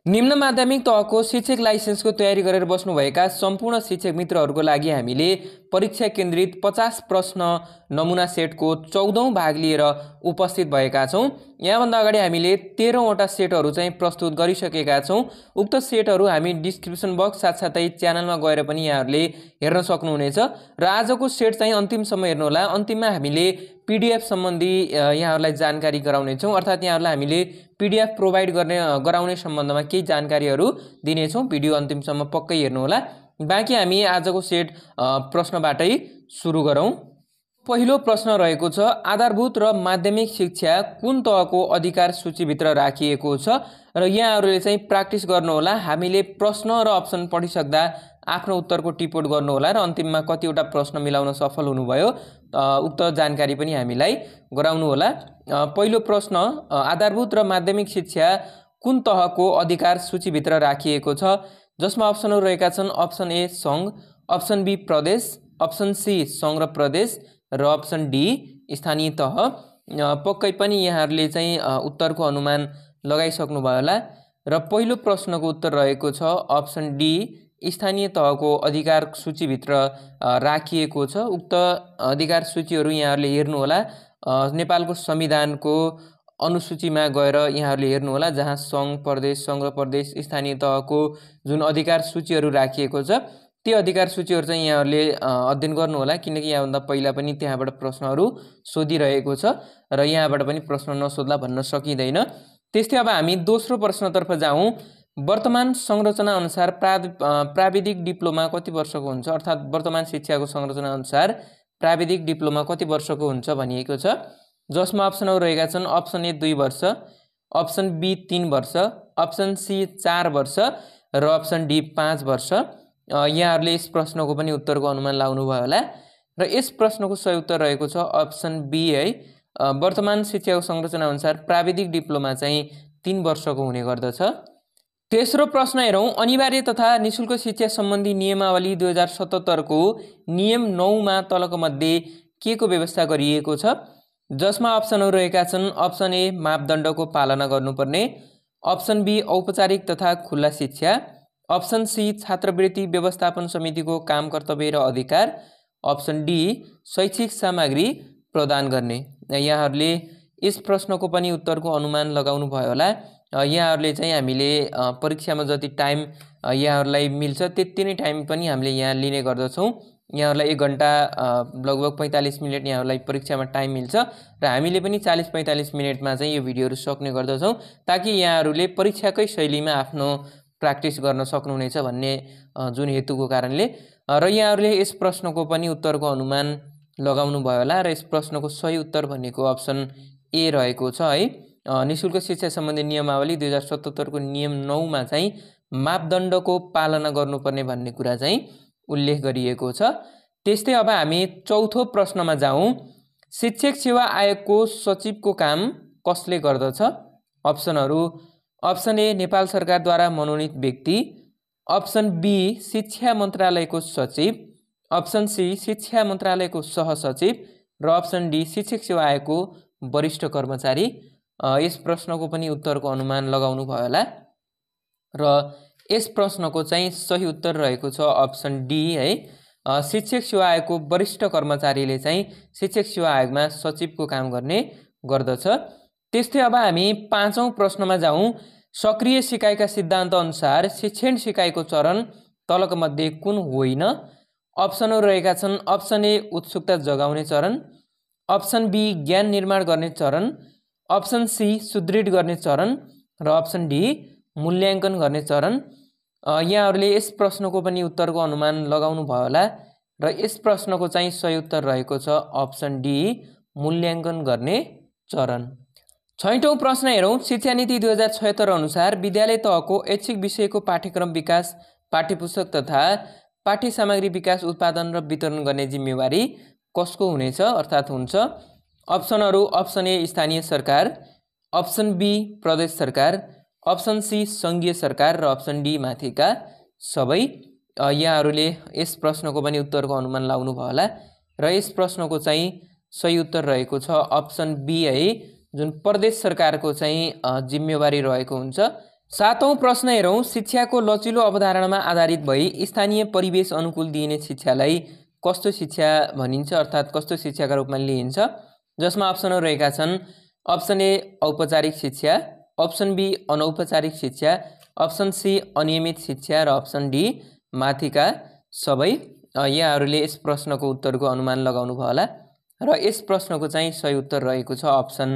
निम्न माध्यमिक तहको शिक्षक लाइसेन्सको तयारी गरेर बस्नुभएका सम्पूर्ण शिक्षक मित्रहरूको लागि हामीले परीक्षा केन्द्रित 50 प्रश्न नमुना सेटको 14औं भाग लिएर उपस्थित भएका छौँ। यहाँभन्दा अगाडि हामीले 13वटा सेटहरू चाहिँ प्रस्तुत गरिसकेका छौँ। उक्त सेटहरू हामी डिस्क्रिप्सन बक्स साथसाथै च्यानलमा गएर पनि यहाँहरूले हेर्न सक्नुहुनेछ र आजको सेट चाहिँ अन्तिमसम्म हेर्नुहोला। अन्तिममा हामीले पीडीएफ सम्बन्धी यहाँहरूलाई जानकारी गराउनेछौँ, अर्थात् यहाँहरूलाई हामीले पीडीएफ प्रोभाइड गराउने सम्बन्धमा केही जानकारीहरू दिनेछौँ। भिडियो अन्तिमसम्म पक्कै हेर्नुहोला। बाँकी हामी आजको सेट प्रश्नबाटै सुरु गरौँ। पहिलो प्रश्न रहेको छ, आधारभूत र माध्यमिक शिक्षा कुन तहको अधिकार सूचीभित्र राखिएको छ? र यहाँहरूले चाहिँ प्र्याक्टिस गर्नुहोला। हामीले प्रश्न र अप्सन पढिसक्दा आफ्नो उत्तरको टिपोट गर्नुहोला र अन्तिममा कतिवटा प्रश्न मिलाउन सफल हुनुभयो उक्त जानकारी पनि हामीलाई गराउनुहोला। पहिलो प्रश्न, आधारभूत र माध्यमिक शिक्षा कुन तहको अधिकार सूचीभित्र राखिएको छ? जसमा अप्सनहरू रहेका छन् अप्सन ए सङ्घ, अप्सन बी प्रदेश, अप्सन सी सङ्घ र प्रदेश र अप्सन डी स्थानीय तह। पक्कै पनि यहाँहरूले चाहिँ उत्तरको अनुमान लगाइसक्नुभयो होला र पहिलो प्रश्नको उत्तर रहेको छ अप्सन डी, स्थानीय तहको अधिकार सूचीभित्र राखिएको छ। उक्त अधिकार सूचीहरू यहाँहरूले हेर्नुहोला। नेपालको संविधानको अनुसूचीमा गएर यहाँहरूले हेर्नुहोला, जहाँ सङ्घ, प्रदेश, सङ्घ र प्रदेश, स्थानीय तहको जुन अधिकार सूचीहरू राखिएको छ त्यो अधिकार सूचीहरू चाहिँ यहाँहरूले अध्ययन गर्नुहोला, किनकि यहाँभन्दा पहिला पनि त्यहाँबाट प्रश्नहरू सोधिरहेको छ र यहाँबाट पनि प्रश्न नसोध्ला भन्न सकिँदैन। त्यस्तै अब हामी दोस्रो प्रश्नतर्फ जाउँ। वर्तमान संरचना अनुसार प्राविधिक डिप्लोमा कति वर्षको हुन्छ? अर्थात् वर्तमान शिक्षाको संरचना अनुसार प्राविधिक डिप्लोमा कति वर्षको हुन्छ भनिएको छ। जसमा अप्सनहरू रहेका छन् अप्सन ए 2 वर्ष, अप्सन बी 3 वर्ष, अप्सन सी 4 वर्ष र अप्सन डी 5 वर्ष। यहाँहरूले यस प्रश्नको पनि उत्तरको अनुमान लाउनुभयो होला र यस प्रश्नको सही उत्तर रहेको छ अप्सन बी है। वर्तमान शिक्षाको संरचना अनुसार प्राविधिक डिप्लोमा चाहिँ 3 वर्षको हुने गर्दछ। तेस्रो प्रश्न हेरौँ, अनिवार्य तथा निशुल्क शिक्षा सम्बन्धी नियमावली 2077 को नियम 9 मा तलको मध्ये के को व्यवस्था गरिएको छ? जसमा अप्सनहरू रहेका छन् अप्सन ए मापदण्डको पालना गर्नुपर्ने, अप्सन बी औपचारिक तथा खुल्ला शिक्षा, अप्सन सी छात्रवृत्ति व्यवस्थापन समितिको काम कर्तव्य र अधिकार, अप्सन डी शैक्षिक सामग्री प्रदान गर्ने। यहाँहरूले यस प्रश्नको पनि उत्तरको अनुमान लगाउनु भयो होला। यहाँहरूले चाहिँ हामीले परीक्षामा जति टाइम यहाँहरूलाई मिल्छ त्यति नै टाइम पनि हामीले यहाँ लिने गर्दछौँ। यहाँहरूलाई 1 घन्टा लगभग 45 मिनट यहाँहरूलाई परीक्षामा टाइम मिल्छ र हामीले पनि 40-45 मिनटमा चाहिँ यो भिडियोहरू सक्ने गर्दछौँ, ताकि यहाँहरूले परीक्षाकै शैलीमा आफ्नो प्र्याक्टिस गर्न सक्नुहुनेछ भन्ने जुन हेतुको कारणले। र यहाँहरूले यस प्रश्नको पनि उत्तरको अनुमान लगाउनु भयो होला र यस प्रश्नको सही उत्तर भनेको अप्सन ए रहेको छ है। निशुल्क शिक्षा सम्बन्धी नियमावली 2077 को नियम 9 मा चाहिँ मापदण्डको पालना गर्नुपर्ने भन्ने कुरा चाहिँ उल्लेख गरिएको छ। त्यस्तै अब हामी चौथो प्रश्नमा जाउँ। शिक्षक सेवा आयोगको सचिवको काम कसले गर्दछ? अप्सनहरू अप्सन ए नेपाल सरकारद्वारा मनोनित व्यक्ति, अप्सन बी शिक्षा मन्त्रालयको सचिव, अप्सन सी शिक्षा मन्त्रालयको सहसचिव र अप्सन डी शिक्षक सेवा आयोगको वरिष्ठ कर्मचारी। यस प्रश्नको पनि उत्तरको अनुमान लगाउनु भयो होला र यस प्रश्नको चाहिँ सही उत्तर रहेको छ अप्सन डी है। शिक्षक सेवा आयोगको वरिष्ठ कर्मचारीले चाहिँ शिक्षक सेवा आयोगमा सचिवको काम गर्ने गर्दछ। त्यस्तै अब हामी 5औं प्रश्नमा जाउँ। सक्रिय सिकाइका सिद्धान्त अनुसार शिक्षण सिकाइको चरण तलको मध्ये कुन होइन? अप्सनहरू रहेका छन् अप्सन ए उत्सुकता जगाउने चरण, अप्सन बी ज्ञान निर्माण गर्ने चरण, अप्सन सी सुदृढ गर्ने चरण र अप्सन डी मूल्याङ्कन गर्ने चरण। यहाँहरूले यस प्रश्नको पनि उत्तरको अनुमान लगाउनु भयो होला र यस प्रश्नको चाहिँ सही उत्तर रहेको छ अप्सन डी मूल्याङ्कन गर्ने चरण। 6औं प्रश्न हेरौँ। शिक्षा नीति 2076 अनुसार विद्यालय तहको ऐच्छिक विषयको पाठ्यक्रम विकास, पाठ्यपुस्तक तथा पाठ्य सामग्री विकास, उत्पादन र वितरण गर्ने जिम्मेवारी कसको हुनेछ? अर्थात् हुन्छ अप्सनहरू अप्सन ए स्थानीय सरकार, अप्सन बी प्रदेश सरकार, अप्सन सी सङ्घीय सरकार र अप्सन डी माथिका सबै। यहाँहरूले यस प्रश्नको पनि उत्तरको अनुमान लाउनु भयो होला र यस प्रश्नको चाहिँ सही उत्तर रहेको छ अप्सन बी है, जुन प्रदेश सरकारको चाहिँ जिम्मेवारी रहेको हुन्छ सातौं प्रश्न हेरौँ। शिक्षाको लचिलो अवधारणामा आधारित भई स्थानीय परिवेश अनुकूल दिइने शिक्षालाई कस्तो शिक्षा भनिन्छ अर्थात् कस्तो शिक्षाका रूपमा लिइन्छ, जसमा अप्सनहरू रहेका छन्। अप्सन ए औपचारिक शिक्षा, अप्सन बी अनौपचारिक शिक्षा, अप्सन सी अनियमित शिक्षा र अप्सन डी माथिका सबै। यहाँहरूले यस प्रश्नको उत्तरको अनुमान लगाउनु भयो होला र यस प्रश्नको चाहिँ सही उत्तर रहेको छ अप्सन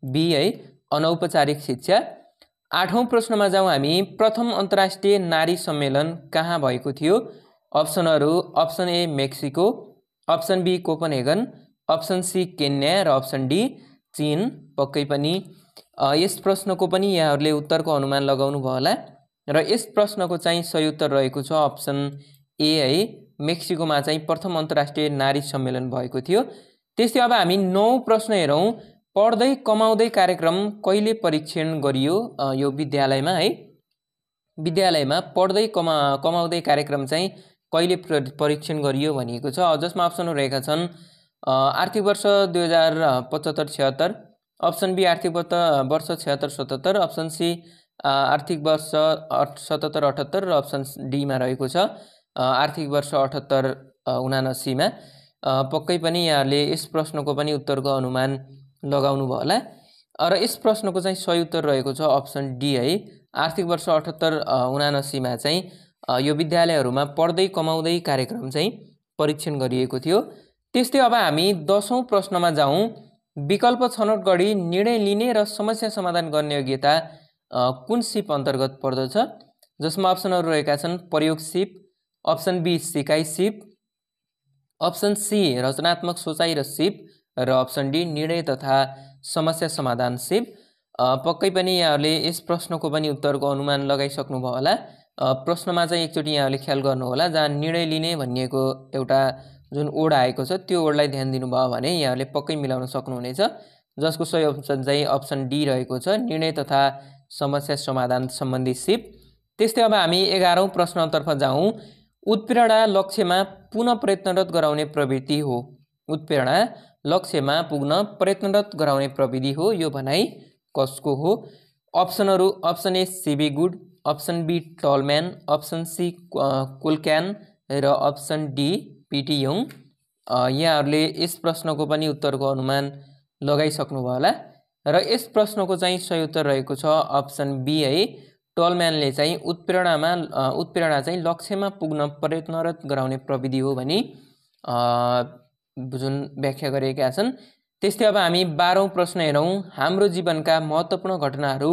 बी है, अनौपचारिक शिक्षा। आठौं प्रश्नमा जाउँ हामी। प्रथम अन्तर्राष्ट्रिय नारी सम्मेलन कहाँ भएको थियो? अप्सनहरू option A Mexico, option B Copenhagen, option C Kenya र अप्सन डी चीन। पक्कै पनि यस प्रश्नको पनि यहाँहरूले उत्तरको अनुमान लगाउनु भयो होला र यस प्रश्नको चाहिँ सही उत्तर रहेको छ अप्सन ए है, मेक्सिकोमा चाहिँ प्रथम अन्तर्राष्ट्रिय नारी सम्मेलन भएको थियो। त्यस्तै अब हामी 9औं प्रश्न हेरौँ। पढ्दै कमाउँदै कार्यक्रम कहिले परीक्षण गरियो? यो विद्यालयमा है, विद्यालयमा पढ्दै कमाउँदै कार्यक्रम चाहिँ कहिले परीक्षण गरियो भनिएको छ, जसमा अप्सनहरू रहेका छन्। आर्थिक वर्ष 2075-76, अप्सन बी आर्थिक वर्ष 76-77, अप्सन सी आर्थिक वर्ष 77-78 र अप्सन डीमा रहेको छ आर्थिक वर्ष 78-79मा। पक्कै पनि यहाँहरूले यस प्रश्नको पनि उत्तरको अनुमान लगाउनु भयो होला र यस प्रश्नको चाहिँ सही उत्तर रहेको छ अप्सन डी है, आर्थिक वर्ष 78-79मा चाहिँ यो विद्यालयहरूमा पढ्दै कमाउँदै कार्यक्रम चाहिँ परीक्षण गरिएको थियो। त्यस्तै अब हामी 10औं प्रश्नमा जाउँ। विकल्प छनौट गरी निर्णय लिने र समस्या समाधान गर्ने योग्यता कुन सिप अन्तर्गत पर्दछ? जसमा अप्सनहरू रहेका छन्। प्रयोग सिप, अप्सन बी सिकाइ सिप, अप्सन सी रचनात्मक सोचाइ र सिप र अप्सन डी निर्णय तथा समस्या समाधान सिप। पक्कै पनि यहाँहरूले यस प्रश्नको पनि उत्तरको अनुमान लगाइसक्नु भयो होला। प्रश्नमा चाहिँ एकचोटि यहाँहरूले ख्याल गर्नु होला, जहाँ निर्णय लिने भनिएको एउटा जुन ओड आएको छ त्यो ओडलाई ध्यान दिनुभयो भने यहाँहरूले पक्कै मिलाउन सक्नुहुनेछ, जसको सही अप्सन चाहिँ अप्सन डी रहेको छ, निर्णय तथा समस्या समाधान सम्बन्धी सिप। त्यस्तै अब हामी 11औं प्रश्नतर्फ जाउँ। उत्प्रेरणा लक्ष्यमा पुनः प्रयत्नरत गराउने प्रवृत्ति हो। उत्प्रेरणा लक्ष्यमा पुग्न प्रयत्नरत गराउने प्रविधि हो, यो भनाइ कसको हो? अप्सनहरू option A CB Good, option B Tallman, option C कुलक्यान र अप्सन डी पिटी योङ। यहाँहरूले यस प्रश्नको पनि उत्तरको अनुमान लगाइसक्नु भयो होला र यस प्रश्नको चाहिँ सही उत्तर रहेको छ अप्सन बी है, टलम्यानले चाहिँ उत्प्रेरणा चाहिँ लक्ष्यमा पुग्न प्रयत्नरत गराउने प्रविधि हो भनी जुन व्याख्या गरेका छन्। त्यस्तै अब हामी 12औं प्रश्न हेरौँ। हाम्रो जीवनका महत्त्वपूर्ण घटनाहरू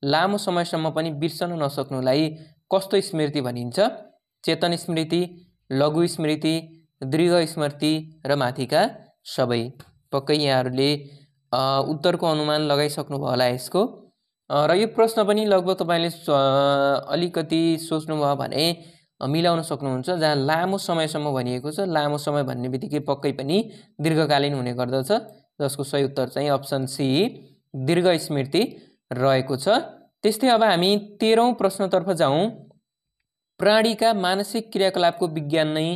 लामो समयसम्म पनि बिर्सन नसक्नुलाई कस्तो स्मृति भनिन्छ? चेतन स्मृति, लघु स्मृति, दृढ स्मृति र माथिका सबै। पक्कै यहाँहरूले उत्तरको अनुमान लगाइसक्नु भयो होला यसको र यो प्रश्न पनि लगभग तपाईँले अलिकति सोच्नुभयो भने मिलाउन सक्नुहुन्छ, जहाँ लामो समयसम्म भनिएको छ। लामो समय भन्ने बित्तिकै पक्कै पनि दीर्घकालीन हुने गर्दछ, जसको सही उत्तर चाहिँ अप्सन सी दीर्घ स्मृति रहेको छ। त्यस्तै अब हामी 13औं प्रश्नतर्फ जाउँ। प्राणीका मानसिक क्रियाकलापको विज्ञान नै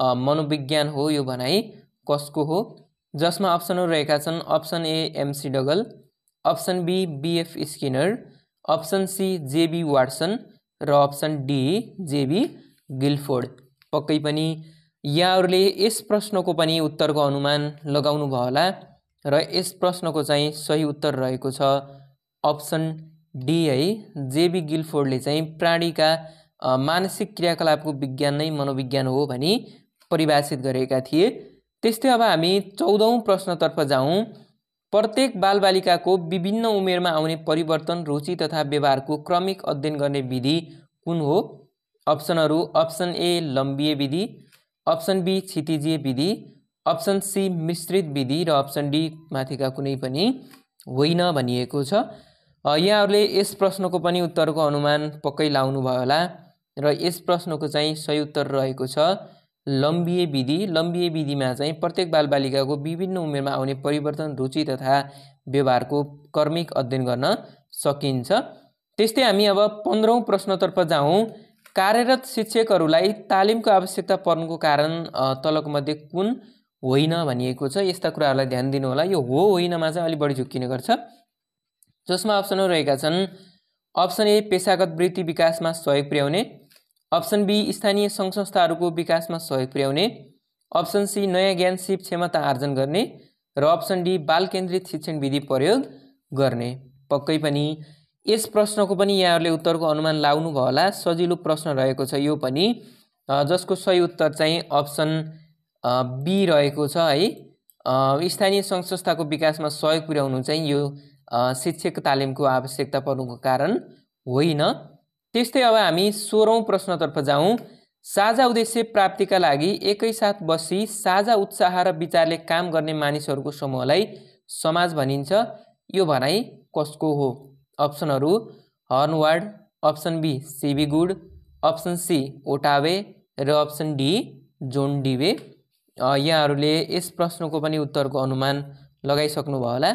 मनोविज्ञान हो, यो भनाइ कसको हो? जसमा अप्सनहरू रहेका छन्। Option A McDougall, option B BF Skinner, option C JB Watson र अप्सन डी जेबी गिल्फोर्ड। पक्कै पनि यहाँहरूले यस प्रश्नको पनि उत्तरको अनुमान लगाउनु भयो होला र यस प्रश्नको चाहिँ सही उत्तर रहेको छ अप्सन डी है, जेबी गिल्फोर्डले चाहिँ प्राणीका मानसिक क्रियाकलापको विज्ञान नै मनोविज्ञान हो भनी परिभाषित गरेका थिए। त्यस्तै अब हामी 14औं प्रश्नतर्फ जाउँ। प्रत्येक बालबालिकाको विभिन्न उमेरमा आउने परिवर्तन, रुचि तथा व्यवहारको क्रमिक अध्ययन गर्ने विधि कुन हो? अप्सनहरू अप्सन ए लम्बिए विधि, अप्सन बी क्षितिजीय विधि, अप्सन सी मिश्रित विधि र अप्सन डी माथिका कुनै पनि होइन भनिएको छ। यहाँहरूले यस प्रश्नको पनि उत्तरको अनुमान पक्कै लाउनु भयो होला र यस प्रश्नको चाहिँ सही उत्तर रहेको छ लम्बिए विधि। लम्बिए विधिमा चाहिँ प्रत्येक बालबालिकाको विभिन्न उमेरमा आउने परिवर्तन, रुचि तथा व्यवहारको क्रमिक अध्ययन गर्न सकिन्छ। त्यस्तै हामी अब 15औं प्रश्नतर्फ जाउँ। कार्यरत शिक्षकहरूलाई तालिमको आवश्यकता पर्नुको कारण तलको मध्ये कुन होइन भनिएको छ? यस्ता कुराहरूलाई ध्यान दिनु होला। यो हो होइनमा चाहिँ अलि बढी झुक्किने गर्छ, जसमा अप्सनहरू रहेका छन्। अप्सन ए पेशागत वृत्ति विकासमा सहयोग पुर्याउने, अप्सन बी स्थानीय सङ्घ संस्थाहरूको विकासमा सहयोग पुर्याउने, अप्सन सी नयाँ ज्ञान सिप क्षमता आर्जन गर्ने र अप्सन डी बाल केन्द्रित शिक्षण विधि प्रयोग गर्ने। पक्कै पनि यस प्रश्नको पनि यहाँहरूले उत्तरको अनुमान लाउनु भयो होला। सजिलो प्रश्न रहेको छ यो पनि, जसको सही उत्तर चाहिँ अप्सन बी रहेको छ है। स्थानीय सङ्घ संस्थाको विकासमा सहयोग पुर्याउनु चाहिँ यो शिक्षक तालिमको आवश्यकता पर्नुको कारण होइन। त्यस्तै अब हामी 16औं प्रश्नतर्फ जाउँ। साझा उद्देश्य प्राप्तिका लागि एकैसाथ बसी साझा उत्साह र विचारले काम गर्ने मानिसहरूको समूहलाई समाज भनिन्छ। यो भनाइ कसको हो? अप्सनहरू हर्नवार्ड, option B CB Good, option C Ottaway र अप्सन डी जोन डिवे। यहाँहरूले यस प्रश्नको पनि उत्तरको अनुमान लगाइसक्नु भयो होला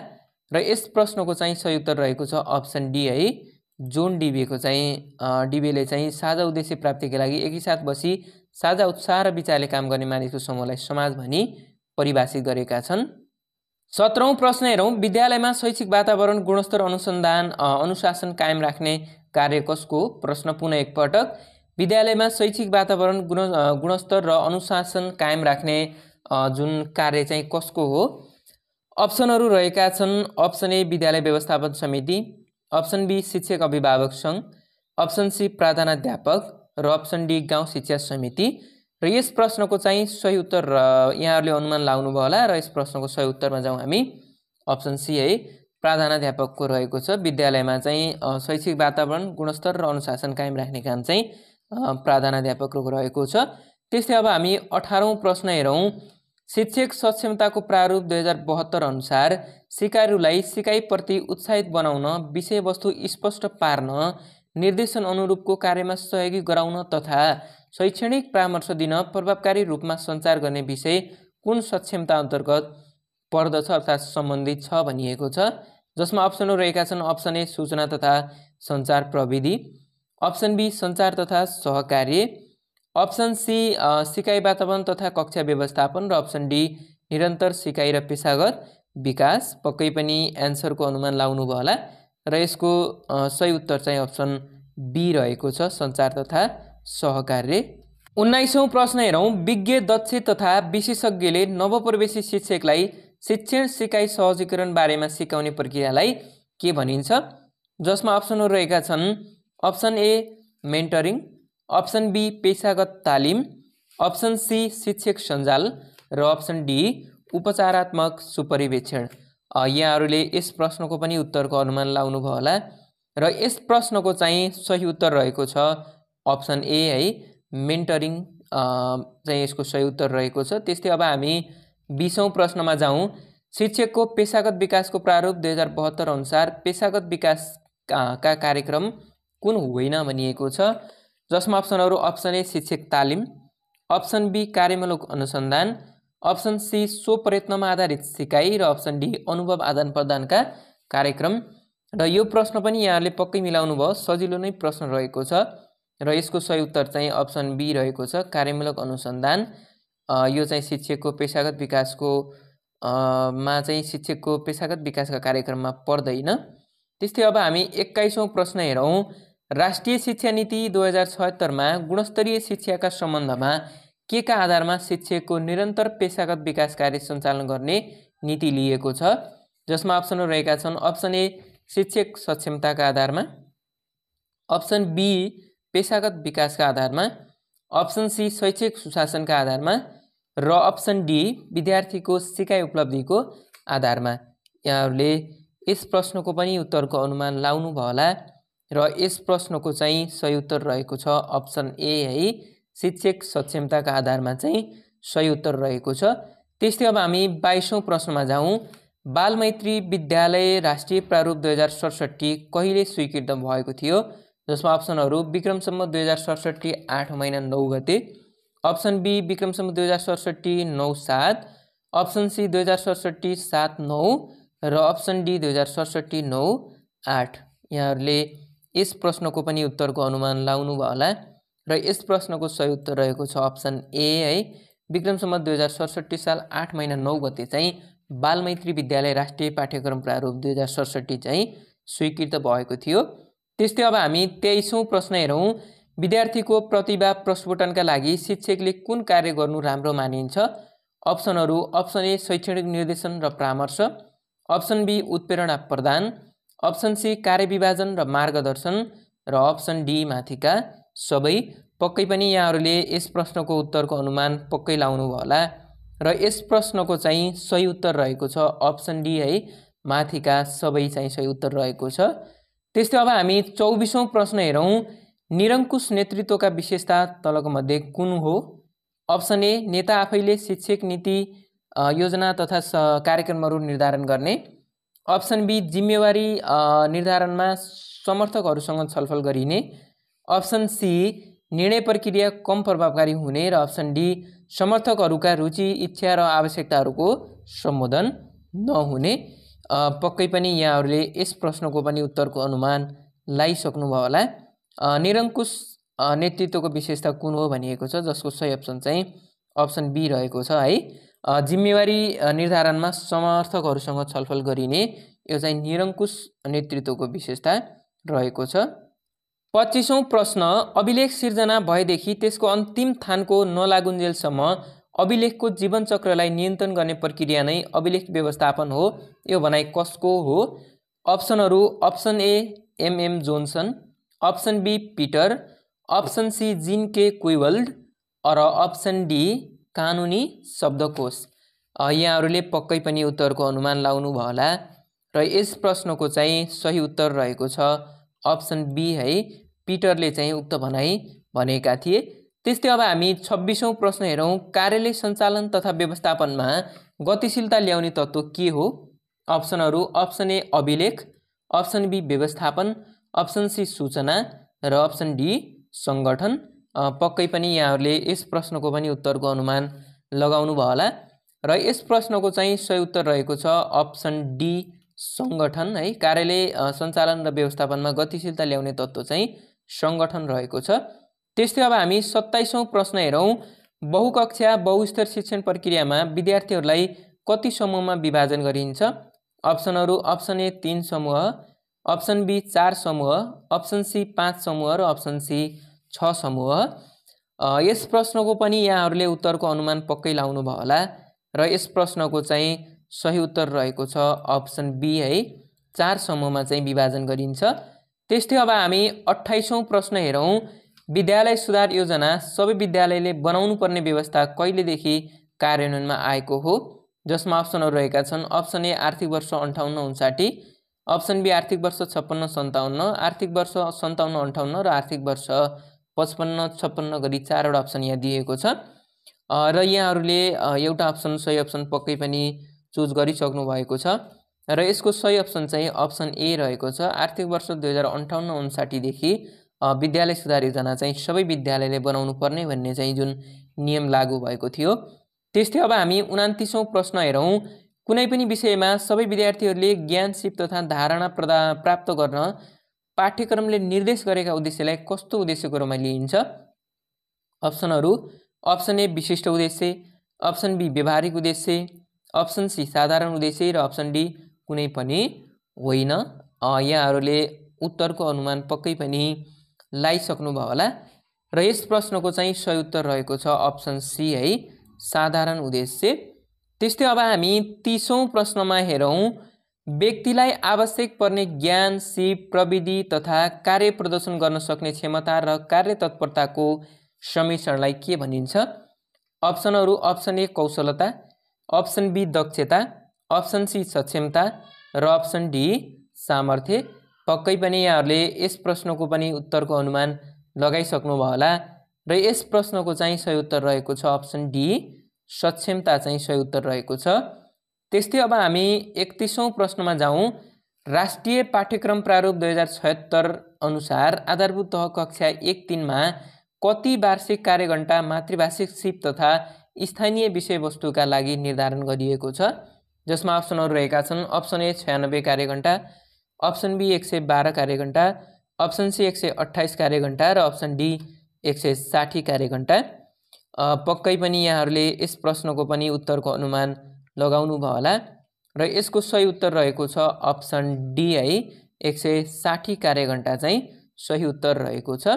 र यस प्रश्नको चाहिँ सही उत्तर रहेको छ अप्सन डी है। जोन डिवेको चाहिँ डिवेले चाहिँ साझा उद्देश्य प्राप्तिका लागि एकैसाथ बसी साझा उत्साह र विचारले काम गर्ने मानिसको समूहलाई समाज भनी परिभाषित गरेका छन्। 17औं प्रश्न हेरौँ। विद्यालयमा शैक्षिक वातावरण गुणस्तर अनुशासन कायम राख्ने कार्य कसको? प्रश्न पुनः एकपटक। विद्यालयमा शैक्षिक वातावरण गुणस्तर र अनुशासन कायम राख्ने जुन कार्य चाहिँ कसको हो? अप्सनहरू रहेका छन् अप्सन ए विद्यालय व्यवस्थापन समिति, अप्सन बी शिक्षक अभिभावक सङ्घ, अप्सन सी प्रधानाध्यापक र अप्सन डी गाउँ शिक्षा समिति। र यस प्रश्नको चाहिँ सही उत्तर यहाँहरूले अनुमान लाउनु भयो होला र यस प्रश्नको सही उत्तरमा जाउँ हामी अप्सन सी है, प्रधानाध्यापकको रहेको छ। विद्यालयमा चाहिँ शैक्षिक वातावरण गुणस्तर र अनुशासन कायम राख्ने काम चाहिँ प्रधानाध्यापकको रहेको छ। त्यस्तै अब हामी 18औं प्रश्न हेरौँ। शिक्षक सक्षमताको प्रारूप 2072 अनुसार सिकारुलाई सिकाइप्रति उत्साहित बनाउन, विषयवस्तु स्पष्ट पार्न, निर्देशन अनुरूपको कार्यमा सहयोगी गराउन तथा शैक्षणिक परामर्श दिन प्रभावकारी रूपमा सञ्चार गर्ने विषय कुन सक्षमता अन्तर्गत पर्दछ अर्थात् सम्बन्धित छ भनिएको छ। जसमा अप्सनहरू रहेका छन् अप्सन ए सूचना तथा सञ्चार प्रविधि, अप्सन बी सञ्चार तथा सहकार्य, अप्सन सी सिकाइ वातावरण तथा कक्षा व्यवस्थापन र अप्सन डी निरन्तर सिकाइ र पेशागत विकास। पक्कै पनि एन्सरको अनुमान लाउनु भयो होला र यसको सही उत्तर चाहिँ अप्सन बी रहेको छ, सञ्चार तथा सहकार्य। 19औं प्रश्न हेरौँ। विज्ञ दक्ष तथा विशेषज्ञले नवप्रवेशी शिक्षकलाई शिक्षण सिकाइ सहजीकरण बारेमा सिकाउने प्रक्रियालाई के भनिन्छ? जसमा अप्सनहरू रहेका छन् option A mentoring, option B पेशागत तालिम, अप्सन सी शिक्षक सञ्जाल र अप्सन डी उपचारात्मक सुपरिवेक्षण। यहाँहरूले यस प्रश्नको पनि उत्तरको अनुमान लाउनु भयो होला र यस प्रश्नको चाहिँ सही उत्तर रहेको छ अप्सन ए है, मेन्टरिङ चाहिँ यसको सही उत्तर रहेको छ। त्यस्तै अब हामी 20औं प्रश्नमा जाउँ। शिक्षकको पेशागत विकासको प्रारूप 2072 अनुसार पेशागत विकासका कार्यक्रम कुन होइन भनिएको छ। जसमा अप्सनहरू अप्सन ए शिक्षक तालिम, अप्सन बी कार्यमूलक अनुसन्धान, अप्सन सी स्वप्रयत्नमा आधारित सिकाइ र अप्सन डी अनुभव आदान प्रदानका कार्यक्रम। र यो प्रश्न पनि यहाँहरूले पक्कै मिलाउनु भयो, सजिलो नै प्रश्न रहेको छ र यसको सही उत्तर चाहिँ अप्सन बी रहेको छ, कार्यमूलक अनुसन्धान। यो चाहिँ शिक्षकको पेशागत विकासको मा चाहिँ शिक्षकको पेशागत विकासका कार्यक्रममा पर्दैन। त्यस्तै अब हामी 21औं प्रश्न हेरौँ। राष्ट्रिय शिक्षा नीति 2076 मा गुणस्तरीय शिक्षाका सम्बन्धमा के का आधारमा शिक्षकको निरन्तर पेशागत विकास कार्य सञ्चालन गर्ने नीति लिएको छ। जसमा अप्सनहरू रहेका छन् अप्सन ए शिक्षक सक्षमताका आधारमा, अप्सन बी पेशागत विकासका आधारमा, अप्सन सी शैक्षिक सुशासनका आधारमा र अप्सन डी विद्यार्थीको सिकाइ उपलब्धिको आधारमा। यहाँहरूले यस प्रश्नको पनि उत्तरको अनुमान लाउनु भयो होला र यस प्रश्नको चाहिँ सही उत्तर रहेको छ अप्सन ए है, शिक्षक सक्षमताका आधारमा चाहिँ सही उत्तर रहेको छ। त्यस्तै अब हामी 22औं प्रश्नमा जाउँ। बालमैत्री विद्यालय राष्ट्रिय प्रारूप 2067 कहिले स्वीकृत भएको थियो। जसमा अप्सनहरू विक्रम सम्वत 2067 8 महिना 9 गते, option B Vikram Samvat 2067 9/7, option C 2067 7/9 र अप्सन डी 2067 9/8। यहाँहरूले यस प्रश्नको पनि उत्तरको अनुमान लाउनु भयो होला र यस प्रश्नको सही उत्तर रहेको छ अप्सन ए है, विक्रम सम्वत 2067 साल 8 महिना 9 गते चाहिँ बालमैत्री विद्यालय राष्ट्रिय पाठ्यक्रम प्रारूप 2067 चाहिँ स्वीकृत भएको थियो। त्यस्तै अब हामी 23औं प्रश्न हेरौँ। विद्यार्थीको प्रतिभा प्रस्फुटनका लागि शिक्षकले कुन कार्य गर्नु राम्रो मानिन्छ? अप्सनहरू: अप्सन ए शैक्षणिक निर्देशन र परामर्श, अप्सन बी उत्प्रेरणा प्रदान, अप्सन सी कार्यविभाजन र मार्गदर्शन र अप्सन डी माथिका सबै। पक्कै पनि यहाँहरूले यस प्रश्नको उत्तरको अनुमान पक्कै लाउनु भयो होला र यस प्रश्नको चाहिँ सही उत्तर रहेको छ अप्सन डी है, माथिका सबै चाहिँ सही उत्तर रहेको छ। त्यस्तै अब हामी 24औं प्रश्न हेरौँ। निरङ्कुश नेतृत्वका विशेषता तलको मध्ये कुन हो? अप्सन ए नेता आफैले शिक्षक नीति योजना तथा कार्यक्रमहरू निर्धारण गर्ने, अप्सन बी जिम्मेवारी निर्धारणमा समर्थकहरूसँग छलफल गरिने, अप्सन सी निर्णय प्रक्रिया कम प्रभावकारी हुने र अप्सन डी समर्थकहरूका रुचि इच्छा र आवश्यकताहरूको सम्बोधन नहुने। पक्कै पनि यहाँहरूले यस प्रश्नको पनि उत्तरको अनुमान लगाइसक्नुभयो होला। निरङ्कुश नेतृत्वको विशेषता कुन हो भनिएको छ, जसको सही अप्सन चाहिँ अप्सन बी रहेको छ है। जिम्मेवारी निर्धारणमा समर्थकहरूसँग छलफल गरिने, यो चाहिँ निरङ्कुश नेतृत्वको विशेषता रहेको छ। 25औं प्रश्न। अभिलेख सिर्जना भएदेखि त्यसको अन्तिम थानको नलागुन्जेलसम्म अभिलेखको जीवनचक्रलाई नियन्त्रण गर्ने प्रक्रिया नै अभिलेख व्यवस्थापन हो। यो भनाइ कसको हो? अप्सनहरू: option A MM Johnson, option B Peter, option C जिन के कुइवल्ड र अप्सन डी कानुनी शब्दकोश। यहाँहरूले पक्कै पनि उत्तरको अनुमान लाउनु भयो होला र यस प्रश्नको चाहिँ सही उत्तर रहेको छ अप्सन बी है, पिटरले चाहिँ उक्त भनाइ भनेका थिए। त्यस्तै अब हामी 26औं प्रश्न हेरौँ। कार्यालय सञ्चालन तथा व्यवस्थापनमा गतिशीलता ल्याउने तत्त्व के हो? अप्सनहरू: अप्सन ए अभिलेख, अप्सन बी व्यवस्थापन, अप्सन सी सूचना र अप्सन डी सङ्गठन। पक्कै पनि यहाँहरूले यस प्रश्नको पनि उत्तरको अनुमान लगाउनु भयो होला र यस प्रश्नको चाहिँ सही उत्तर रहेको छ अप्सन डी सङ्गठन है। कार्यालय सञ्चालन र व्यवस्थापनमा गतिशीलता ल्याउने तत्त्व चाहिँ सङ्गठन रहेको छ। त्यस्तै अब हामी 27औं प्रश्न हेरौँ। बहुकक्षा बहुस्तर शिक्षण प्रक्रियामा विद्यार्थीहरूलाई कति समूहमा विभाजन गरिन्छ? अप्सनहरू: अप्सन ए 3 समूह, अप्सन बी 4 समूह, अप्सन सी 5 समूह र अप्सन सी 6 समूह। यस प्रश्नको पनि यहाँहरूले उत्तरको अनुमान पक्कै लाउनु भयो होला र यस प्रश्नको चाहिँ सही उत्तर रहेको छ अप्सन बी है, 4 समूहमा चाहिँ विभाजन गरिन्छ। त्यस्तै अब हामी 28औं प्रश्न हेरौँ। विद्यालय सुधार योजना सबै विद्यालयले बनाउनु पर्ने व्यवस्था कहिलेदेखि कार्यान्वयनमा आएको हो? जसमा अप्सनहरू रहेका छन्। अप्सन ए आर्थिक वर्ष 58-59, अप्सन बी आर्थिक वर्ष 56-57, आर्थिक वर्ष 57-58 र आर्थिक वर्ष 55-56 गरी 4वटा अप्सन यहाँ दिएको छ र यहाँहरूले एउटा अप्सन सही अप्सन पक्कै पनि चुज गरिसक्नु भएको छ र यसको सही अप्सन चाहिँ अप्सन ए रहेको छ। आर्थिक वर्ष 2058-59 देखि विद्यालय सुधार योजना चाहिँ सबै विद्यालयले बनाउनु पर्ने भन्ने चाहिँ जुन नियम लागू भएको थियो। त्यस्तै अब हामी 29औं प्रश्न हेरौँ। कुनै पनि विषयमा सबै विद्यार्थीहरूले ज्ञान सिप तथा धारणा प्राप्त गर्न पाठ्यक्रमले निर्देश गरेका उद्देश्यलाई कस्तो उद्देश्यको रूपमा लिइन्छ? अप्सनहरू: अप्सन ए विशिष्ट उद्देश्य, अप्सन बी व्यावहारिक उद्देश्य, अप्सन सी साधारण उद्देश्य र अप्सन डी कुनै पनि होइन। यहाँहरूले उत्तरको अनुमान पक्कै पनि लगाइसक्नु भयो होला र यस प्रश्नको चाहिँ सही उत्तर रहेको छ अप्सन सी है, साधारण उद्देश्य। त्यस्तै अब हामी 30औं प्रश्नमा हेरौँ। व्यक्तिलाई आवश्यक पर्ने ज्ञान सिप प्रविधि तथा कार्य प्रदर्शन गर्न सक्ने क्षमता र कार्यतत्परताको समिश्रणलाई के भनिन्छ? अप्सनहरू: अप्सन ए कौशलता, अप्सन बी दक्षता, अप्सन सी सक्षमता र अप्सन डी सामर्थ्य। पक्कै पनि यहाँहरूले यस प्रश्नको पनि उत्तरको अनुमान लगाइसक्नु भयो होला र यस प्रश्नको चाहिँ सही उत्तर रहेको छ अप्सन डी सक्षमता चाहिँ सही उत्तर रहेको छ। त्यस्तै अब हामी 31औं प्रश्नमा जाउँ। राष्ट्रिय पाठ्यक्रम प्रारूप 2076 अनुसार आधारभूत तह कक्षा 1-3मा कति वार्षिक कार्यघण्टा मातृभाषिक सिप तथा स्थानीय विषयवस्तुका लागि निर्धारण गरिएको छ? जसमा अप्सनहरू रहेका छन्। अप्सन ए 96 कार्यघण्टा, अप्सन बी 112 कार्यघण्टा, अप्सन सी 128 कार्यघण्टा र अप्सन डी 160 कार्यघण्टा। पक्कै पनि यहाँहरूले यस प्रश्नको पनि उत्तरको अनुमान लगाउनु भयो होला र यसको सही उत्तर रहेको छ अप्सन डी है, 160 कार्यघण्टा चाहिँ सही उत्तर रहेको छ।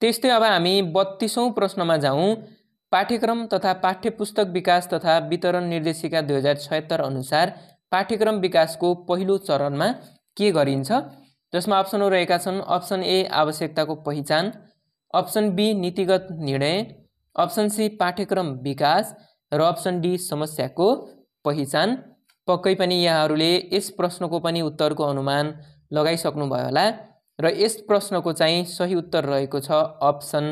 त्यस्तै अब हामी 32औं प्रश्नमा जाउँ। पाठ्यक्रम तथा पाठ्यपुस्तक विकास तथा वितरण निर्देशिका 2076 अनुसार पाठ्यक्रम विकासको पहिलो चरणमा के गरिन्छ, जसमा अप्सनहरू रहेका छन्। अप्सन ए आवश्यकताको पहिचान, अप्सन बी नीतिगत निर्णय, अप्सन सी पाठ्यक्रम विकास र अप्सन डी समस्याको पहिचान। पक्कै पनि यहाँहरूले यस प्रश्नको पनि उत्तरको अनुमान लगाइसक्नुभयो होला र यस प्रश्नको चाहिँ सही उत्तर रहेको छ अप्सन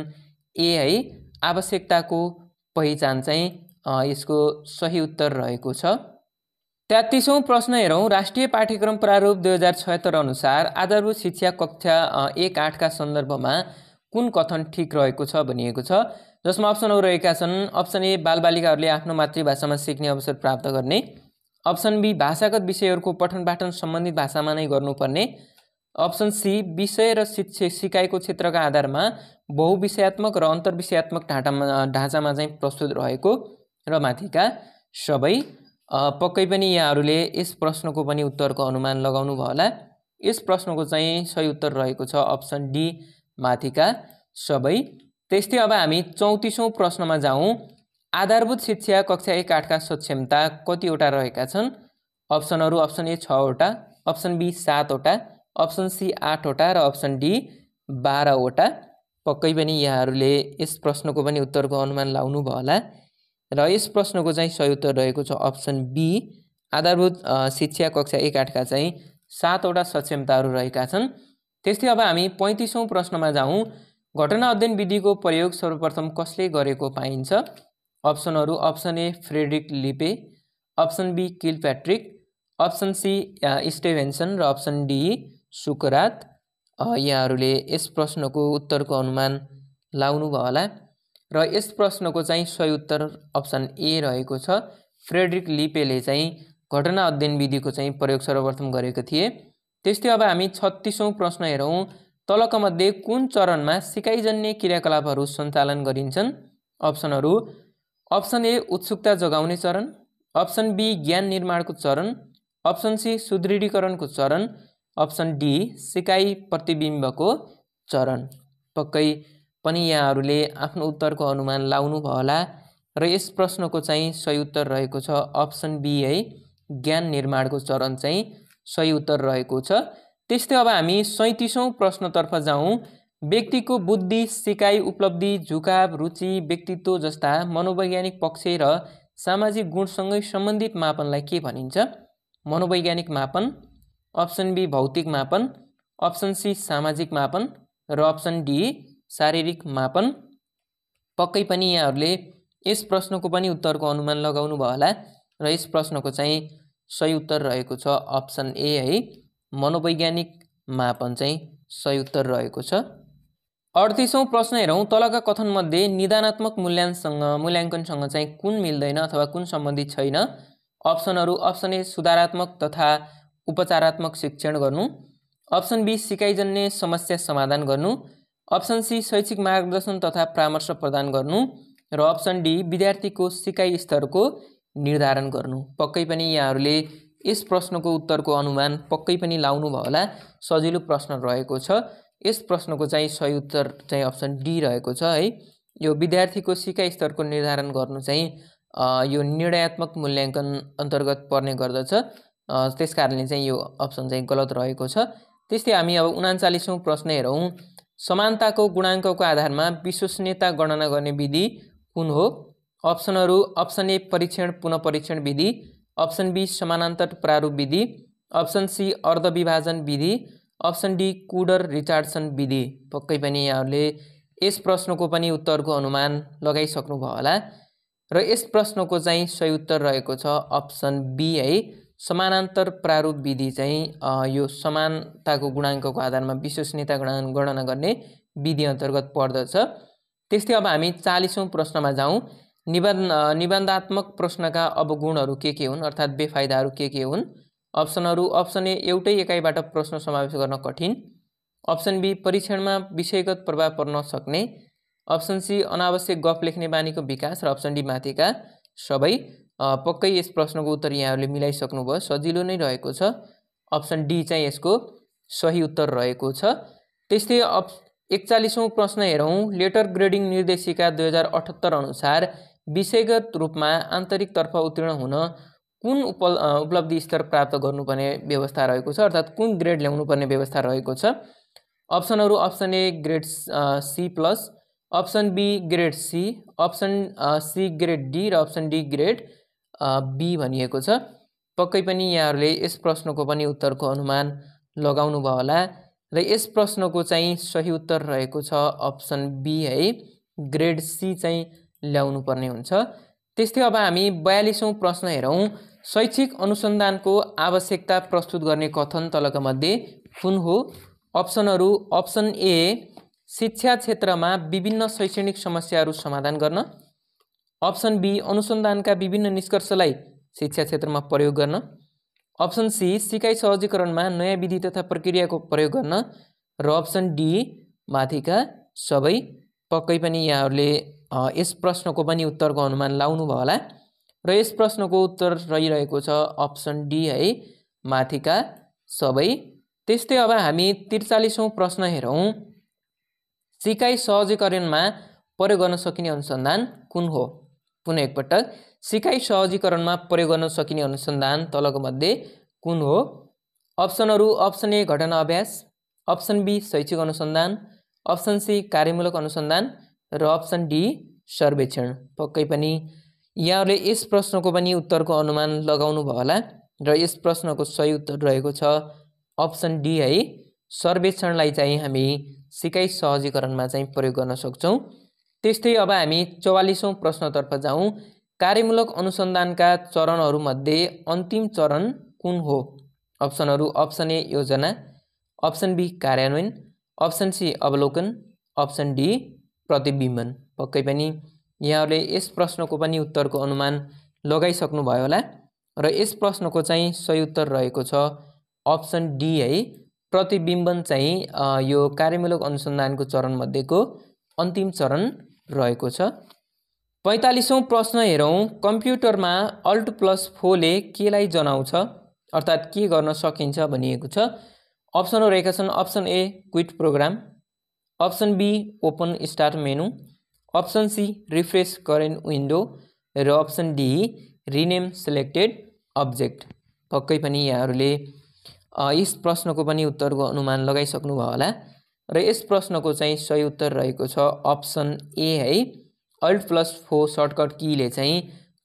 ए है। आवश्यकताको पहिचान चाहिँ यसको सही उत्तर रहेको छ। 33औं प्रश्न हेरौँ। राष्ट्रिय पाठ्यक्रम प्रारूप 2076 अनुसार आधारभूत शिक्षा कक्षा 1-8 का सन्दर्भमा कुन कथन ठिक रहेको छ भनिएको छ, जसमा अप्सनहरू रहेका छन्। अप्सन ए बालबालिकाहरूले आफ्नो मातृभाषामा सिक्ने अवसर प्राप्त गर्ने, अप्सन बी भाषागत विषयहरूको पठन पाठन सम्बन्धित भाषामा नै गर्नुपर्ने, अप्सन सी विषय र सिकाइको क्षेत्रका आधारमा बहुविषयात्मक र अन्तर्विषयात्मक ढाँचामा चाहिँ प्रस्तुत रहेको र माथिका सबै। पक्कै पनि यहाँहरूले यस प्रश्नको पनि उत्तरको अनुमान लगाउनु भयो होला। यस प्रश्नको चाहिँ सही उत्तर रहेको छ अप्सन डी माथिका सबै। त्यस्तै अब हामी 34औं प्रश्नमा जाउँ। आधारभूत शिक्षा कक्षा 1-8 का सक्षमता कतिवटा रहेका छन्? अप्सनहरू अप्सन ए 6 वटा, अप्सन बी 7 वटा, अप्सन सी 8 वटा र अप्सन डी 12 वटा। पक्कै पनि यहाँहरूले यस प्रश्नको पनि उत्तरको अनुमान लाउनु भयो होला र यस प्रश्नको चाहिँ सही उत्तर रहेको छ अप्सन बी। आधारभूत शिक्षा कक्षा 1-8 का चाहिँ 7 वटा सक्षमताहरू रहेका छन्। त्यस्तै अब हामी 35औं प्रश्नमा जाउँ। घटना अध्ययन विधिको प्रयोग सर्वप्रथम कसले गरेको पाइन्छ? अप्सनहरू अप्सन ए फ्रेडरिक लिपे, अप्सन बी किलप्याट्रिक, अप्सन सी स्टेभेन्सन र अप्सन डी सुकरात। यहाँहरूले यस प्रश्नको उत्तरको अनुमान लाउनु भयो होला र यस प्रश्नको चाहिँ सही उत्तर अप्सन ए रहेको छ। फ्रेडरिक लिपेले चाहिँ घटना अध्ययन विधिको चाहिँ प्रयोग सर्वप्रथम गरेको थिए। त्यस्तै अब हामी 36औं प्रश्न हेरौँ। तलका मध्ये कुन चरणमा सिकाइजन्य क्रियाकलापहरू सञ्चालन गरिन्छन्? अप्सनहरू अप्सन ए उत्सुकता जगाउने चरण, अप्सन बी ज्ञान निर्माणको चरण, अप्सन सी सुदृढीकरणको चरण, अप्सन डी सिकाइ प्रतिबिम्बको चरण। पक्कै पनि यहाँहरूले आफ्नो उत्तरको अनुमान लाउनु भयो होला र यस प्रश्नको चाहिँ सही उत्तर रहेको छ अप्सन बी है। ज्ञान निर्माणको चरण चाहिँ सही उत्तर रहेको छ। त्यस्तै अब हामी 37औं प्रश्नतर्फ जाउँ। व्यक्तिको बुद्धि, सिकाइ, उपलब्धि, झुकाव, रुचि, व्यक्तित्व जस्ता मनोवैज्ञानिक पक्ष र सामाजिक गुणसँगै सम्बन्धित मापनलाई के भनिन्छ? मनोवैज्ञानिक मापन, अप्सन बी भौतिक मापन, अप्सन सी सामाजिक मापन र अप्सन डी शारीरिक मापन। पक्कै पनि यहाँहरूले यस प्रश्नको पनि उत्तरको अनुमान लगाउनु भयो होला र यस प्रश्नको चाहिँ सही उत्तर रहेको छ अप्सन ए है। मनोवैज्ञानिक मापन चाहिँ सही उत्तर रहेको छ। 38औं प्रश्न हेरौँ। तलका कथनमध्ये निदानात्मक मूल्याङ्कनसँग चाहिँ कुन मिल्दैन अथवा कुन सम्बन्धित छैन? अप्सनहरू अप्सन ए सुधारात्मक तथा उपचारात्मक शिक्षण गर्नु, अप्सन बी सिकाइजन्य समस्या समाधान गर्नु, अप्सन सी शैक्षिक मार्गदर्शन तथा परामर्श प्रदान गर्नु र अप्सन डी विद्यार्थीको सिकाइ स्तरको निर्धारण गर्नु। पक्कै पनि यहाँहरूले यस प्रश्नको उत्तरको अनुमान पक्कै पनि लाउनु भयो होला। सजिलो प्रश्न रहेको छ। यस प्रश्नको चाहिँ सही उत्तर चाहिँ अप्सन डी रहेको छ है। यो विद्यार्थीको सिकाइ स्तरको निर्धारण गर्नु चाहिँ यो निर्णयात्मक मूल्याङ्कन अन्तर्गत पर्ने गर्दछ। त्यसकारणले चाहिँ यो अप्सन चाहिँ गलत रहेको छ। त्यस्तै हामी अब 39औं प्रश्न हेरौँ। समानताको गुणाङ्कको आधारमा विश्वसनीयता गणना गर्ने विधि कुन हो? अप्सनहरू अप्सन ए परीक्षण पुनः परीक्षण विधि, अप्सन बी समानान्तर प्रारूप विधि, अप्सन सी अर्धविभाजन विधि, अप्सन डी कुडर रिचार्डसन विधि। पक्कै पनि यहाँहरूले यस प्रश्नको पनि उत्तरको अनुमान लगाइसक्नु भयो होला र यस प्रश्नको चाहिँ सही उत्तर रहेको छ अप्सन बी है। समानान्तर प्रारूप विधि चाहिँ यो समानताको गुणाङ्कको आधारमा विश्वसनीयता गणना गर्ने विधि अन्तर्गत पर्दछ। त्यस्तै अब हामी 40औं प्रश्नमा जाउँ। निबन्धात्मक प्रश्नका अवगुणहरू के हुन् अर्थात् बेफाइदाहरू के हुन्? अप्सनहरू अप्सन ए एउटै एकाइबाट प्रश्न समावेश गर्न कठिन, अप्सन बी परीक्षणमा विषयगत प्रभाव पर्न सक्ने, अप्सन सी अनावश्यक गफ लेख्ने बानीको विकास र अप्सन डी माथिका सबै। पक्कै यस प्रश्नको उत्तर यहाँहरूले मिलाइसक्नुभयो। सजिलो नै रहेको छ। अप्सन डी चाहिँ यसको सही उत्तर रहेको छ। त्यस्तै 41औं प्रश्न हेरौँ। लेटर ग्रेडिङ निर्देशिका 2078 अनुसार विषयगत रूपमा आन्तरिकतर्फ उत्तीर्ण हुन कुन उपलब्धि स्तर प्राप्त गर्नुपर्ने व्यवस्था रहेको छ, अर्थात् कुन ग्रेड ल्याउनुपर्ने व्यवस्था रहेको छ। अप्सनहरू option A grade C+, option B grade C, option C grade D र अप्सन डी ग्रेड B भनिएको छ। पक्कै पनि यहाँहरूले यस प्रश्नको पनि उत्तरको अनुमान लगाउनु भयो होला र यस प्रश्नको चाहिँ सही उत्तर रहेको छ अप्सन बी है, ग्रेड C चाहिँ ल्याउनु पर्ने हुन्छ। त्यस्तै अब हामी 42औं प्रश्न हेरौँ। शैक्षिक अनुसन्धानको आवश्यकता प्रस्तुत गर्ने कथन तलका मध्ये कुन हो? अप्सनहरू अप्सन ए शिक्षा क्षेत्रमा विभिन्न शैक्षणिक समस्याहरू समाधान गर्न, अप्सन बी अनुसन्धानका विभिन्न निष्कर्षलाई शिक्षा क्षेत्रमा प्रयोग गर्न, अप्सन सी सिकाइ सहजीकरणमा नयाँ विधि तथा प्रक्रियाको प्रयोग गर्न र अप्सन डी माथिका सबै। पक्कै पनि यहाँहरूले यस प्रश्नको पनि उत्तरको अनुमान लाउनु भयो होला र यस प्रश्नको उत्तर रहिरहेको छ अप्सन डी है, माथिका सबै। त्यस्तै अब हामी 43औं प्रश्न हेरौँ। सिकाइ सहजीकरणमा प्रयोग गर्न सकिने अनुसन्धान कुन हो? पुनः एकपटक, सिकाइ सहजीकरणमा प्रयोग गर्न सकिने अनुसन्धान तलको मध्ये कुन हो? अप्सनहरू अप्सन ए घटना अभ्यास, अप्सन बी शैक्षिक अनुसन्धान, अप्सन सी कार्यमूलक अनुसन्धान र अप्सन डी सर्वेक्षण। पक्कै पनि यहाँहरूले यस प्रश्नको पनि उत्तरको अनुमान लगाउनु भयो होला र यस प्रश्नको सही उत्तर रहेको छ अप्सन डी है, सर्वेक्षणलाई चाहिँ हामी सिकाइ सहजीकरणमा चाहिँ प्रयोग गर्न सक्छौँ। त्यस्तै अब हामी 44औं प्रश्नतर्फ जाउँ। कार्यमूलक अनुसन्धानका चरणहरूमध्ये अन्तिम चरण कुन हो? अप्सनहरू अप्सन ए योजना, अप्सन बी कार्यान्वयन, अप्सन सी अवलोकन, अप्सन डी प्रतिबिम्बन। पक्कै पनि यहाँहरूले यस प्रश्नको पनि उत्तरको अनुमान लगाइसक्नु भयो होला र यस प्रश्नको चाहिँ सही उत्तर रहेको छ अप्सन डी है, प्रतिबिम्बन चाहिँ यो कार्यमूलक अनुसन्धानको चरणमध्येको अन्तिम चरण रहेको छ। 45औं प्रश्न हेरौँ। कम्प्युटरमा Alt+4 ले केलाई जनाउँछ, अर्थात् के गर्न सकिन्छ भनिएको छ। अप्सनहरू रहेका छन् option A quit program, option B open start menu, option C refresh current window र option D rename selected object. पक्कै पनि यहाँहरूले यस प्रश्नको पनि उत्तरको अनुमान लगाइसक्नु भयो होला र यस प्रश्नको चाहिँ सही उत्तर रहेको छ अप्सन ए है, Alt+4 सर्टकट कीले चाहिँ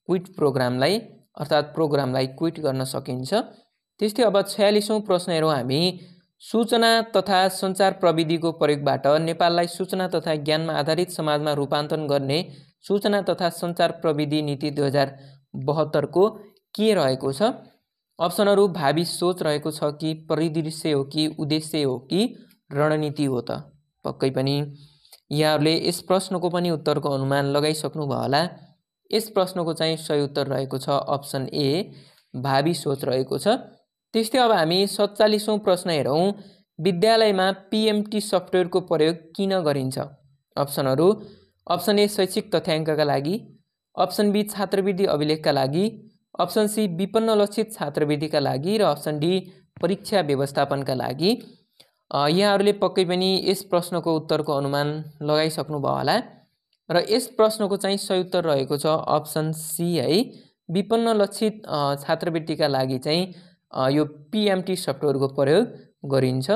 क्विट प्रोग्रामलाई अर्थात् प्रोग्रामलाई क्विट गर्न सकिन्छ। त्यस्तै अब 46औं प्रश्न हेरौँ हामी। सूचना तथा सञ्चार प्रविधिको प्रयोगबाट नेपाललाई सूचना तथा ज्ञानमा आधारित समाजमा रूपान्तरण गर्ने सूचना तथा सञ्चार प्रविधि नीति 2072 को के रहेको छ? अप्सनहरू भावी सोच रहेको छ कि परिदृश्य हो कि उद्देश्य हो कि रणनीति हो त? पक्कै पनि यहाँहरूले यस प्रश्नको पनि उत्तरको अनुमान लगाइसक्नु भयो होला। यस प्रश्नको चाहिँ सही उत्तर रहेको छ अप्सन ए भावी सोच रहेको छ। त्यस्तै अब हामी 47औं प्रश्न हेरौँ। विद्यालयमा PMT सफ्टवेयरको प्रयोग किन गरिन्छ? अप्सनहरू अप्सन ए शैक्षिक तथ्याङ्कका लागि, अप्सन बी छात्रवृत्ति अभिलेखका लागि, अप्सन सी विपन्न लक्षित छात्रवृत्तिका लागि र अप्सन डी परीक्षा व्यवस्थापनका लागि। यहाँहरूले पक्कै पनि यस प्रश्नको उत्तरको अनुमान लगाइसक्नु भयो होला र यस प्रश्नको चाहिँ सही उत्तर रहेको छ अप्सन सी है, विपन्न लक्षित छात्रवृत्तिका लागि चाहिँ यो PMT सफ्टवेयरको प्रयोग गरिन्छ।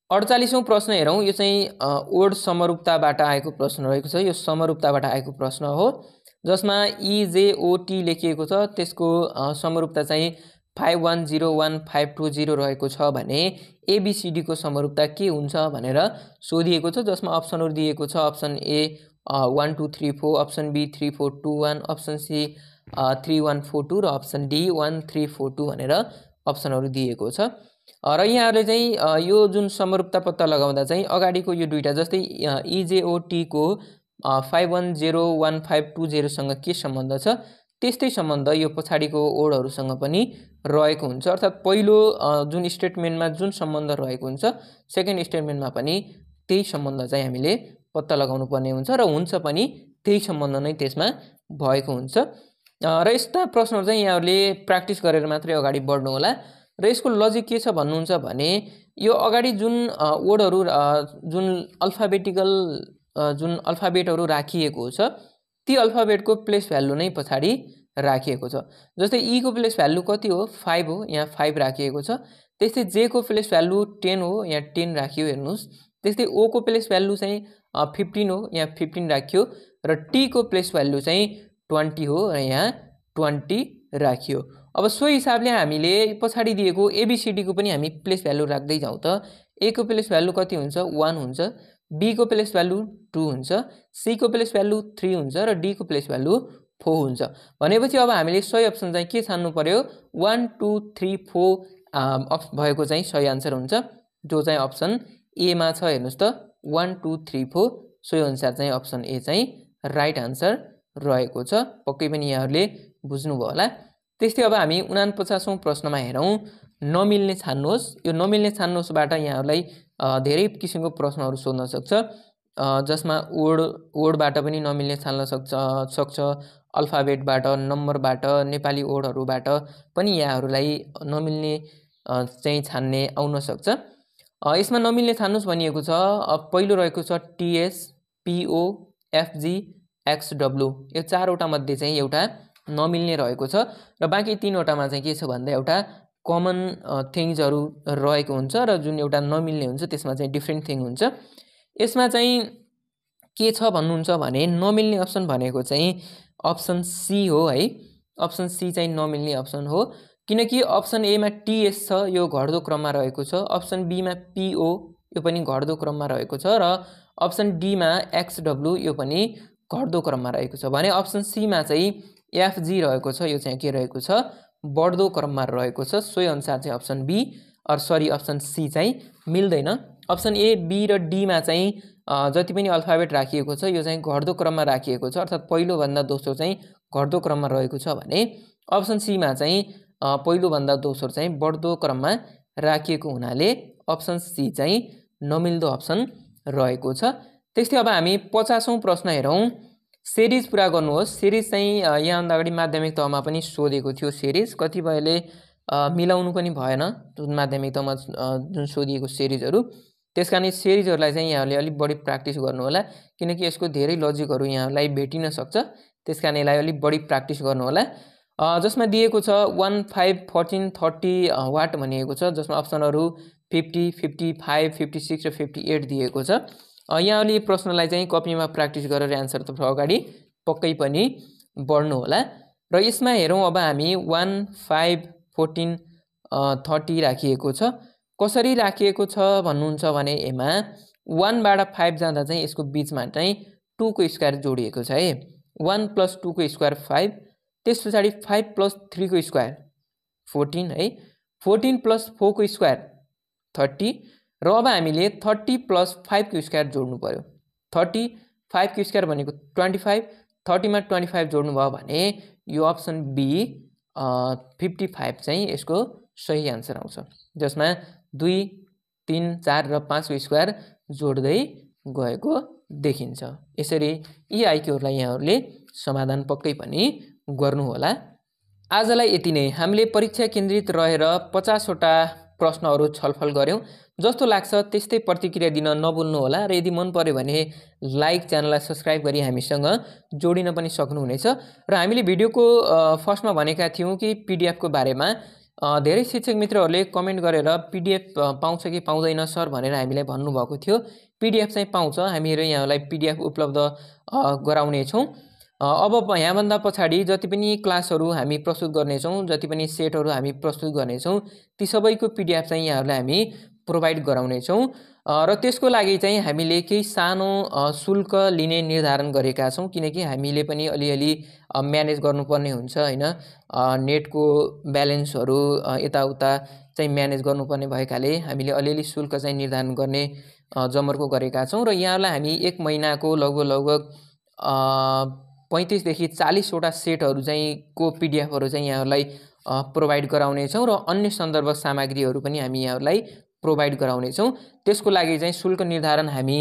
48औं प्रश्न हेरौँ। यो चाहिँ ओड समरूपताबाट आएको प्रश्न रहेको छ। यो समरूपताबाट आएको प्रश्न हो जसमा EJOT लेखिएको छ, त्यसको समरूपता चाहिँ 5101-520 रहेको छ भने ABCD को समरूपता के हुन्छ भनेर सोधिएको छ, जसमा अप्सनहरू दिएको छ option A 1 2 3 4, option B 3 4 2 1, option C 3 1 4 2 र अप्सन डी 1 3 4 2 भनेर अप्सनहरू दिएको छ। र यहाँहरूले चाहिँ यो जुन समरूपता पत्ता लगाउँदा चाहिँ अगाडिको यो दुईटा जस्तै EJOT को 5101-520 सँग के सम्बन्ध छ त्यस्तै सम्बन्ध यो पछाडिको ओडहरूसँग पनि रहेको हुन्छ। अर्थात् पहिलो जुन स्टेटमेन्टमा जुन सम्बन्ध रहेको हुन्छ सेकेन्ड स्टेटमेन्टमा पनि त्यही सम्बन्ध चाहिँ हामीले पत्ता लगाउनु पर्ने हुन्छ र हुन्छ पनि त्यही सम्बन्ध नै त्यसमा भएको हुन्छ। र यस्ता प्रश्नहरू चाहिँ यहाँहरूले प्र्याक्टिस गरेर मात्रै अगाडि बढ्नु होला र यसको लजिक के छ भन्नुहुन्छ भने यो अगाडि जुन वर्डहरू जुन अल्फाबेटहरू राखिएको छ ती अल्फाबेटको प्लेस भ्यालु नै पछाडि राखिएको छ। जस्तै ई को प्लेस भ्यालु कति हो 5 हो, यहाँ 5 राखिएको छ। त्यस्तै जे को प्लेस भ्यालु 10 हो, यहाँ 10 राखियो हेर्नुस्। त्यस्तै ओ को प्लेस भ्यालु चाहिँ 15 हो, यहाँ 15 राखियो र टी को प्लेस भ्यालु चाहिँ 20 हो र यहाँ 20 राखियो। अब सो हिसाबले हामीले पछाडि दिएको एबीसीडी को पनि हामी प्लेस भ्यालु राख्दै जाउँ त ए को प्लेस भ्यालु कति हुन्छ 1 हुन्छ, बी को प्लेस भ्यालु 2 हुन्छ, सी को प्लेस भ्यालु 3 हुन्छ र डी को प्लेस भ्यालु 4 हुन्छ। भनेपछि अब हामीले सही अप्सन चाहिँ के छान्नु पर्यो 1 2 3 4 भएको चाहिँ सही आन्सर हुन्छ, जो चाहिँ अप्सन ए मा छ। हेर्नुस् त 1 2 3 4 सोही अनुसार चाहिँ अप्सन ए चाहिँ राइट आन्सर रहेको छ। पक्कै पनि यहाँहरूले बुझ्नुभयो होला। त्यस्तै अब हामी 49औं प्रश्नमा हेरौँ नमिल्ने छान्नुहोस्। यो नमिल्ने छान्नुहोस्बाट यहाँहरूलाई धेरै किसिमको प्रश्नहरू सोध्न सक्छ, जसमा वर्डबाट पनि नमिल्ने छान्न सक्छ, अल्फाबेटबाट, नम्बरबाट, नेपाली वर्डहरूबाट पनि यहाँहरूलाई नमिल्ने चाहिँ छान्ने आउन सक्छ। यसमा नमिल्ने छान्नुहोस् भनिएको छ। पहिलो रहेको छ टीएस, पीओ, एफजी, एक्सडब्ल्यू। यो चारवटा मध्ये चाहिँ एउटा नमिल्ने रहेको छ र बाँकी तीनवटामा चाहिँ के छ भन्दा एउटा कमन थिङ्सहरू रहेको हुन्छ र जुन एउटा नमिल्ने हुन्छ त्यसमा चाहिँ डिफ्रेन्ट थिङ हुन्छ। यसमा चाहिँ के छ भन्नुहुन्छ भने नमिल्ने अप्सन भनेको चाहिँ अप्सन सी हो है। अप्सन सी चाहिँ नमिल्ने अप्सन हो, किनकि अप्सन ए मा टीएस छ, यो घट्दो क्रममा रहेको छ। अप्सन बी मा पीओ, यो पनि घट्दो क्रममा रहेको छ र अप्सन डी मा एक्सडब्ल्यू, यो पनि घट्दो क्रममा रहेको छ। भने अप्सन सी मा चाहिँ एफजी रहेको छ, यो चाहिँ के रहेको छ बढ्दो क्रममा रहेको छ। सोही अनुसार चाहिँ अप्सन सी चाहिँ मिल्दैन। अप्सन ए, बी र डी मा चाहिँ जति पनि अल्फाबेट राखिएको छ यो चाहिँ घट्दो क्रममा राखिएको छ, अर्थात् पहिलो भन्दा दोस्रो चाहिँ घट्दो क्रममा रहेको छ भने अप्सन सी मा चाहिँ पहिलो भन्दा दोस्रो चाहिँ बढ्दो क्रममा राखिएको हुनाले अप्सन सी चाहिँ नमिल्दो अप्सन रहेको छ। त्यस्तै अब हामी 50औं प्रश्न हेरौँ। सिरिज पुरा गर्नुहोस्। सिरिज चाहिँ यहाँभन्दा अगाडि माध्यमिक तहमा पनि सोधेको थियो। सिरिज कतिपयले मिलाउनु पनि भएन जुन माध्यमिक तहमा जुन सोधिएको सिरिजहरू, त्यसकारण सिरिजहरूलाई चाहिँ यहाँले अलिक बढी प्र्याक्टिस गर्नु होला, किनकि यसको धेरै लजिकहरू यहाँलाई भेटिन सक्छ। त्यसकारण यसलाई अलिक बढी प्र्याक्टिस गर्नु होला। जसमा दिएको छ 1 5 14 30 वाट भनिएको छ, जसमा अप्सनहरू 50 55 56 र 58 दिएको छ। यहाँले प्रश्नलाई चाहिँ कपीमा प्र्याक्टिस गरेर एन्सरतर्फ अगाडि पक्कै पनि बढ्नु होला। र यसमा हेरौँ अब हामी 1 5 14 30 राखिएको छ। कसरी राखिएको छ भन्नुहुन्छ भने यसमा 1 बाट 5 जाँदा चाहिँ यसको बिचमा चाहिँ 2 को स्क्वायर जोडिएको छ है। 1 + 2 को स्क्वायर 5, त्यस पछाडि 5 + 3 को स्क्वायर 14 है, 14 + 4 को स्क्वायर 30 र अब हामीले 30 + 5 को स्क्वायर जोड्नु पर्यो। 30 5 को स्क्वायर भनेको 25, 30 मा 25 जोड्नु भयो भने यो अप्सन बी 55 चाहिँ यसको सही आन्सर आउँछ, जसमा 2 3 4 र 5 को स्क्वायर जोड्दै गएको देखिन्छ। यसरी यी आइक्यूहरूलाई यहाँहरूले समाधान पक्कै पनि गर्नु होला। आजलाई यति नै। हामीले परीक्षा केन्द्रित रहेर 50 वटा प्रश्नहरू छलफल गर्यौं। जस्तो लाग्छ त्यस्तै प्रतिक्रिया दिन नभुल्नु होला र यदि मन पर्यो भने लाइक, च्यानललाई सब्स्क्राइब गरी हामीसँग जोडिन पनि सक्नुहुनेछ। र हामीले भिडियोको फर्स्टमा भनेका थियौं कि पीडीएफ को बारेमा धेरै शिक्षक मित्रहरूले कमेन्ट गरेर पीडीएफ पाउँछ कि पाउँदैन सर भनेर हामीलाई भन्नुभएको थियो। पीडीएफ चाहिँ पाउँछ, हामीहरू यहाँलाई पीडीएफ उपलब्ध गराउने छौं। अब यहाँभन्दा पछाडि जति पनि क्लासहरू हामी प्रस्तुत गर्नेछौँ, जति पनि सेटहरू हामी प्रस्तुत गर्नेछौँ, ती सबैको पीडीएफ चाहिँ यहाँहरूलाई हामी प्रोभाइड गराउनेछौँ। र त्यसको लागि चाहिँ हामीले केही सानो शुल्क लिने निर्धारण गरेका छौँ, किनकि हामीले पनि अलिअलि म्यानेज गर्नुपर्ने हुन्छ हैन। नेटको ब्यालेन्सहरू यताउता चाहिँ म्यानेज गर्नुपर्ने भएकाले हामीले अलिअलि शुल्क चाहिँ निर्धारण गर्ने जमर्को गरेका छौँ। र यहाँलाई हामी 1 महिनाको लगभग 35 देखि 40 वटा सेटहरू चाहिँ को पीडीएफहरू चाहिँ यहाँहरूलाई प्रोभाइड गराउने छौँ र अन्य सन्दर्भ सामग्रीहरू पनि हामी यहाँहरूलाई प्रोभाइड गराउने छौँ। त्यसको लागि चाहिँ शुल्क निर्धारण हामी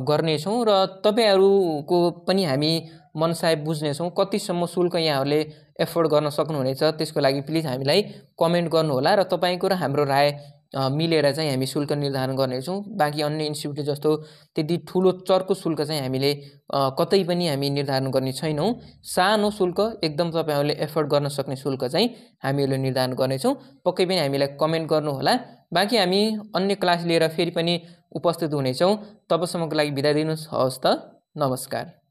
गर्ने छौँ र तपाईहरुको पनि हामी मनसाय बुझ्ने छौँ। कतिसम्म शुल्क यहाँहरूले एफोर्ड गर्न सक्नुहुनेछ त्यसको लागि प्लिज हामीलाई कमेन्ट गर्नु होला र तपाईको र हाम्रो राय मिलेर चाहिँ हामी शुल्क निर्धारण गर्नेछौँ। बाँकी अन्य इन्स्टिट्युट जस्तो त्यति ठुलो चर्को शुल्क चाहिँ हामीले कतै पनि हामी निर्धारण गर्ने छैनौँ। सानो शुल्क, एकदम तपाईँहरूले एफोर्ड गर्न सक्ने शुल्क चाहिँ हामीहरूले निर्धारण गर्नेछौँ। पक्कै पनि हामीलाई कमेन्ट गर्नुहोला। बाँकी हामी अन्य क्लास लिएर फेरि पनि उपस्थित हुनेछौँ। तबसम्मको लागि बिदा दिनुहोस्। हवस् त, नमस्कार।